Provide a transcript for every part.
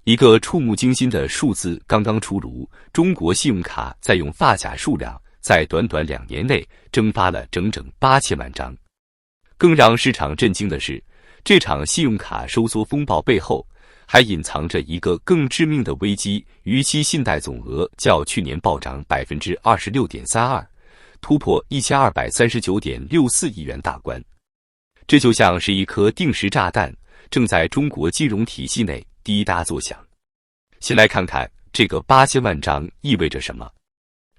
一个触目惊心的数字刚刚出炉，中国信用卡在用发卡数量在短短2年内蒸发了整整8000万张。更让市场震惊的是，这场信用卡收缩风暴背后还隐藏着一个更致命的危机，逾期信贷总额较去年暴涨 26.32%， 突破1239.64亿元大关。这就像是一颗定时炸弹，正在中国金融体系内滴答作响。先来看看这个8000万张意味着什么。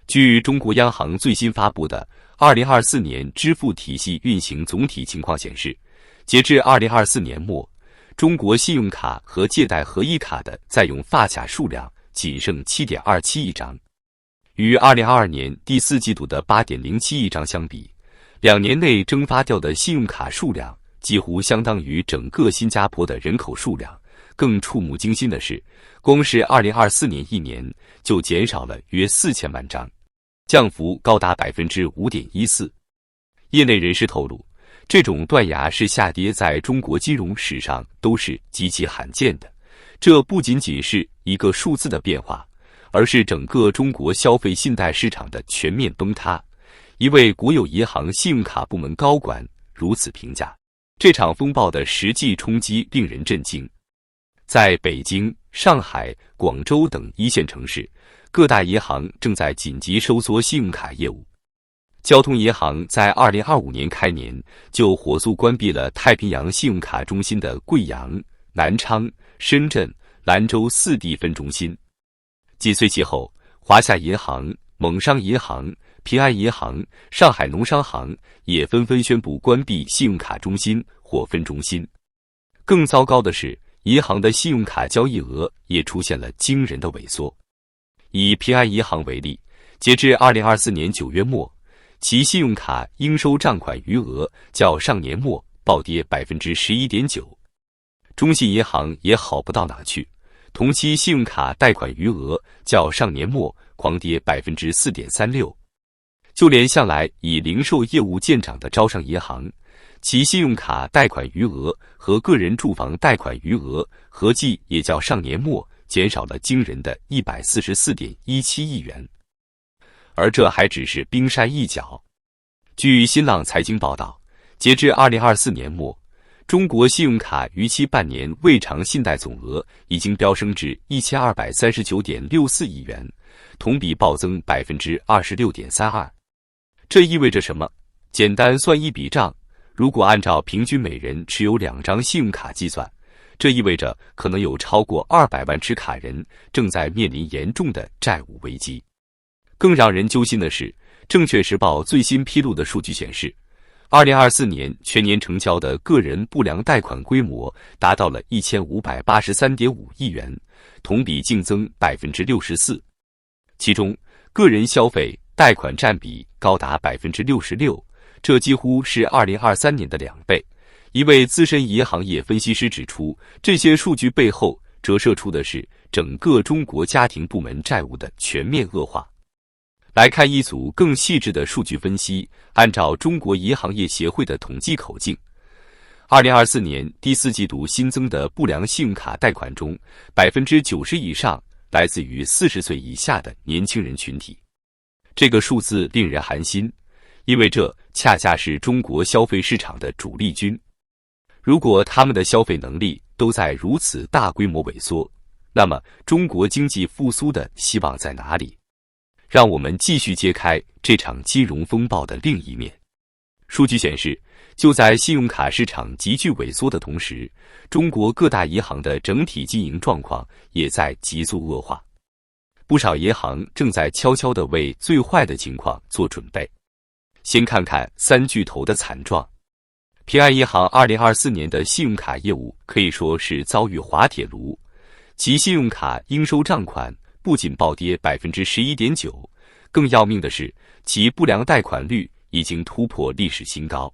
据中国央行最新发布的2024年支付体系运行总体情况显示，截至2024年末，中国信用卡和借贷合一卡的在用发卡数量仅剩 7.27 亿张，与2022年第4季度的 8.07 亿张相比，2年内蒸发掉的信用卡数量几乎相当于整个新加坡的人口数量。更触目惊心的是，光是2024年1年就减少了约4000万张，降幅高达 5.14%。业内人士透露，这种断崖式下跌在中国金融史上都是极其罕见的。这不仅仅是一个数字的变化，而是整个中国消费信贷市场的全面崩塌。一位国有银行信用卡部门高管如此评价：这场风暴的实际冲击令人震惊。在北京、上海、广州等1线城市，各大银行正在紧急收缩信用卡业务。交通银行在2025年开年就火速关闭了太平洋信用卡中心的贵阳、南昌、深圳、兰州4地分中心。紧随其后，华夏银行、蒙商银行、平安银行、上海农商行也纷纷宣布关闭信用卡中心或分中心。更糟糕的是，银行的信用卡交易额也出现了惊人的萎缩。以平安银行为例，截至2024年9月末，其信用卡应收账款余额较上年末暴跌 11.9%。中信银行也好不到哪去，同期信用卡贷款余额较上年末狂跌 4.36%。就连向来以零售业务见长的招商银行，其信用卡贷款余额和个人住房贷款余额合计也较上年末减少了惊人的 144.17 亿元。而这还只是冰山一角。据新浪财经报道，截至2024年末，中国信用卡逾期半年未偿信贷总额已经飙升至 1239.64 亿元，同比暴增 26.32%。这意味着什么？简单算一笔账，如果按照平均每人持有2张信用卡计算，这意味着可能有超过200万持卡人正在面临严重的债务危机。更让人揪心的是，证券时报最新披露的数据显示，2024年全年成交的个人不良贷款规模达到了 1583.5 亿元，同比净增 64%。其中，个人消费贷款占比高达 66%， 这几乎是2023年的2倍。一位资深银行业分析师指出，这些数据背后折射出的是整个中国家庭部门债务的全面恶化。来看一组更细致的数据分析，按照中国银行业协会的统计口径，2024年第4季度新增的不良信用卡贷款中 90% 以上来自于40岁以下的年轻人群体。这个数字令人寒心，因为这恰恰是中国消费市场的主力军。如果他们的消费能力都在如此大规模萎缩，那么中国经济复苏的希望在哪里？让我们继续揭开这场金融风暴的另一面。数据显示，就在信用卡市场急剧萎缩的同时，中国各大银行的整体经营状况也在急速恶化。不少银行正在悄悄地为最坏的情况做准备。先看看3巨头的惨状。平安银行2024年的信用卡业务可以说是遭遇滑铁卢，其信用卡应收账款不仅暴跌 11.9%， 更要命的是，其不良贷款率已经突破历史新高。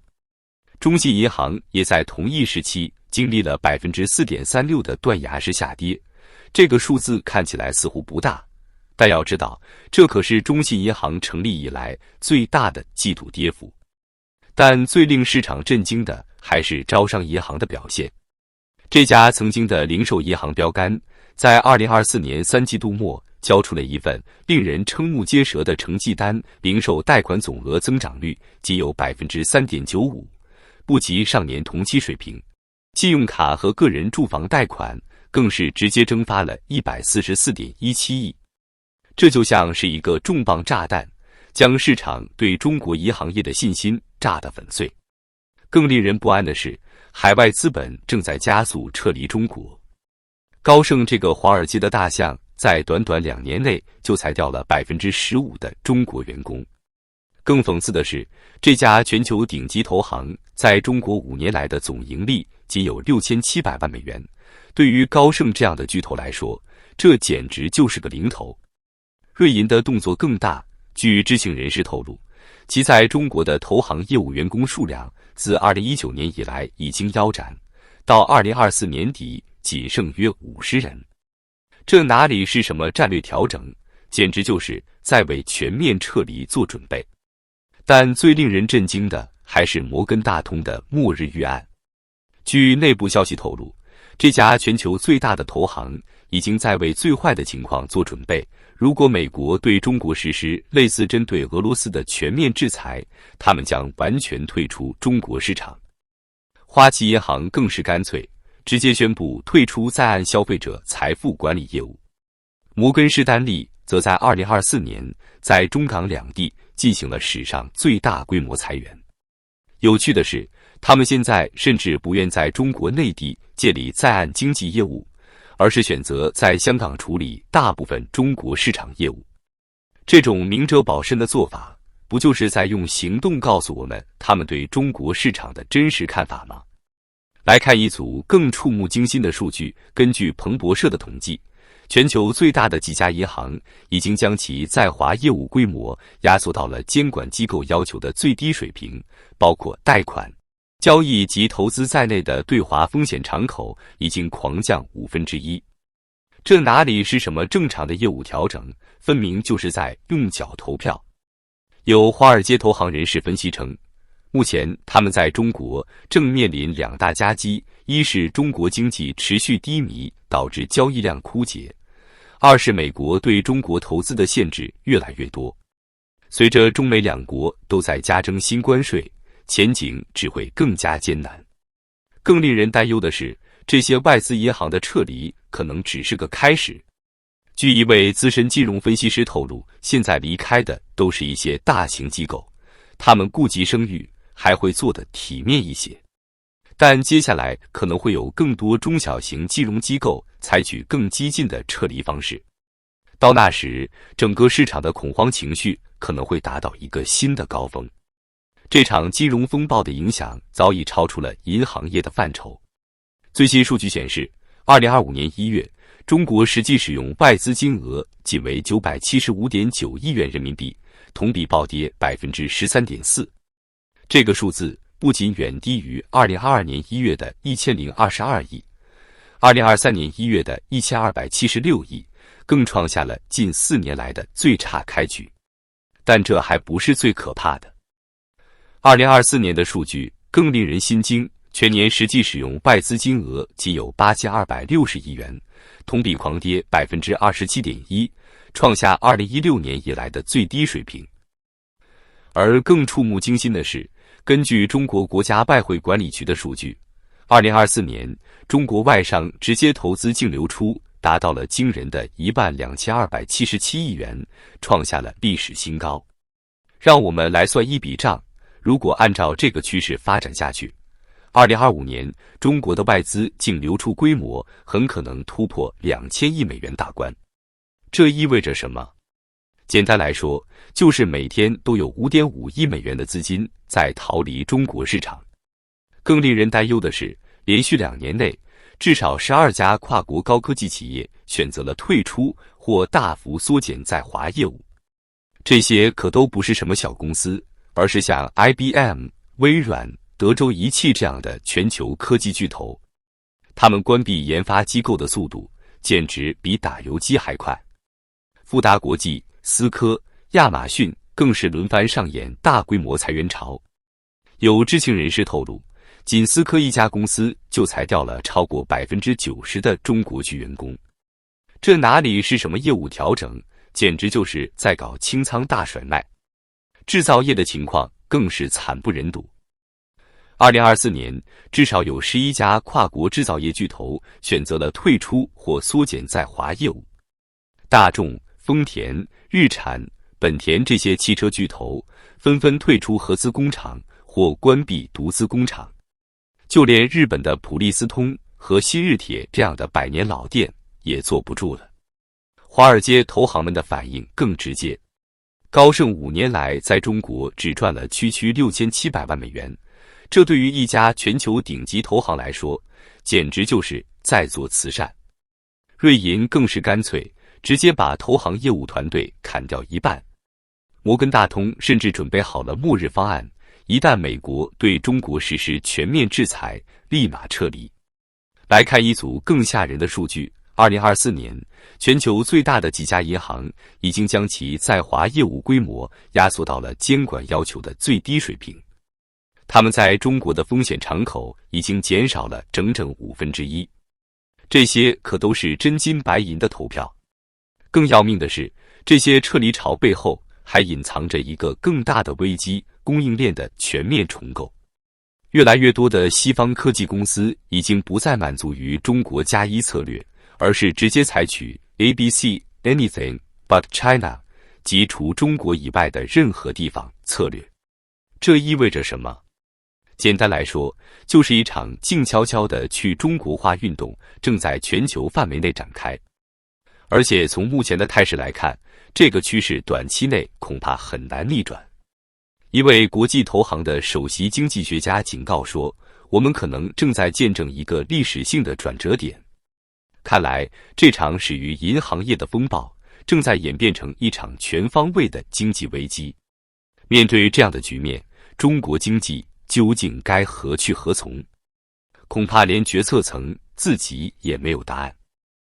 中信银行也在同一时期经历了 4.36% 的断崖式下跌，这个数字看起来似乎不大，但要知道，这可是中信银行成立以来最大的季度跌幅。但最令市场震惊的还是招商银行的表现。这家曾经的零售银行标杆，在2024年3季度末交出了一份令人瞠目结舌的成绩单，零售贷款总额增长率仅有 3.95%， 不及上年同期水平。信用卡和个人住房贷款更是直接蒸发了 144.17 亿。这就像是一个重磅炸弹，将市场对中国银行业的信心炸得粉碎。更令人不安的是，海外资本正在加速撤离中国。高盛这个华尔街的大象，在短短2年内就裁掉了 15% 的中国员工。更讽刺的是，这家全球顶级投行在中国5年来的总盈利仅有6700万美元，对于高盛这样的巨头来说，这简直就是个零头。瑞银的动作更大，据知情人士透露，其在中国的投行业务员工数量自2019年以来已经腰斩，到2024年底仅剩约50人。这哪里是什么战略调整，简直就是在为全面撤离做准备。但最令人震惊的还是摩根大通的末日预案。据内部消息透露，这家全球最大的投行已经在为最坏的情况做准备，如果美国对中国实施类似针对俄罗斯的全面制裁，他们将完全退出中国市场。花旗银行更是干脆，直接宣布退出在岸消费者财富管理业务。摩根士丹利则在2024年在中港两地进行了史上最大规模裁员。有趣的是，他们现在甚至不愿在中国内地建立在岸经济业务，而是选择在香港处理大部分中国市场业务。这种明哲保身的做法，不就是在用行动告诉我们他们对中国市场的真实看法吗？来看一组更触目惊心的数据。根据彭博社的统计，全球最大的几家银行已经将其在华业务规模压缩到了监管机构要求的最低水平，包括贷款、交易及投资在内的对华风险敞口已经狂降1/5。这哪里是什么正常的业务调整，分明就是在用脚投票。有华尔街投行人士分析称，目前他们在中国正面临2大夹击，一是中国经济持续低迷导致交易量枯竭，二是美国对中国投资的限制越来越多。随着中美两国都在加征新关税，前景只会更加艰难。更令人担忧的是，这些外资银行的撤离可能只是个开始。据一位资深金融分析师透露，现在离开的都是一些大型机构，他们顾及声誉，还会做得体面一些。但接下来可能会有更多中小型金融机构采取更激进的撤离方式。到那时，整个市场的恐慌情绪可能会达到一个新的高峰。这场金融风暴的影响早已超出了银行业的范畴。最新数据显示，2025年1月，中国实际使用外资金额仅为 975.9 亿元人民币，同比暴跌 13.4%。这个数字不仅远低于2022年1月的1022亿，2023年1月的1276亿，更创下了近4年来的最差开局。但这还不是最可怕的。2024年的数据更令人心惊，全年实际使用外资金额仅有8260亿元，同比狂跌 27.1%， 创下2016年以来的最低水平。而更触目惊心的是，根据中国国家外汇管理局的数据，2024年中国外商直接投资净流出达到了惊人的12277亿元，创下了历史新高。让我们来算一笔账，如果按照这个趋势发展下去，2025年中国的外资净流出规模很可能突破2000亿美元大关。这意味着什么？简单来说，就是每天都有 5.5 亿美元的资金在逃离中国市场。更令人担忧的是，连续2年内，至少12家跨国高科技企业选择了退出或大幅缩减在华业务。这些可都不是什么小公司，而是像 IBM、微软、德州仪器这样的全球科技巨头。他们关闭研发机构的速度，简直比打游击还快。富达国际、思科、亚马逊更是轮番上演大规模裁员潮。有知情人士透露，仅思科一家公司就裁掉了超过 90% 的中国籍员工。这哪里是什么业务调整，简直就是在搞清仓大甩卖。制造业的情况更是惨不忍睹。2024年，至少有11家跨国制造业巨头选择了退出或缩减在华业务。大众、丰田、日产、本田这些汽车巨头纷纷退出合资工厂或关闭独资工厂。就连日本的普利司通和新日铁这样的100年老店也坐不住了。华尔街投行们的反应更直接。高盛5年来在中国只赚了区6700万美元，这对于一家全球顶级投行来说，简直就是在做慈善。瑞银更是干脆，直接把投行业务团队砍掉一半。摩根大通甚至准备好了末日方案，一旦美国对中国实施全面制裁，立马撤离。来看一组更吓人的数据，2024年，全球最大的几家银行已经将其在华业务规模压缩到了监管要求的最低水平。他们在中国的风险敞口已经减少了整整1/5。这些可都是真金白银的投票。更要命的是，这些撤离潮背后还隐藏着一个更大的危机——供应链的全面重构。越来越多的西方科技公司已经不再满足于中国+1策略，而是直接采取 ABC Anything but China， 即除中国以外的任何地方策略。这意味着什么？简单来说，就是一场静悄悄的去中国化运动正在全球范围内展开。而且从目前的态势来看，这个趋势短期内恐怕很难逆转。一位国际投行的首席经济学家警告说，我们可能正在见证一个历史性的转折点。看来，这场始于银行业的风暴正在演变成一场全方位的经济危机。面对这样的局面，中国经济究竟该何去何从？恐怕连决策层自己也没有答案。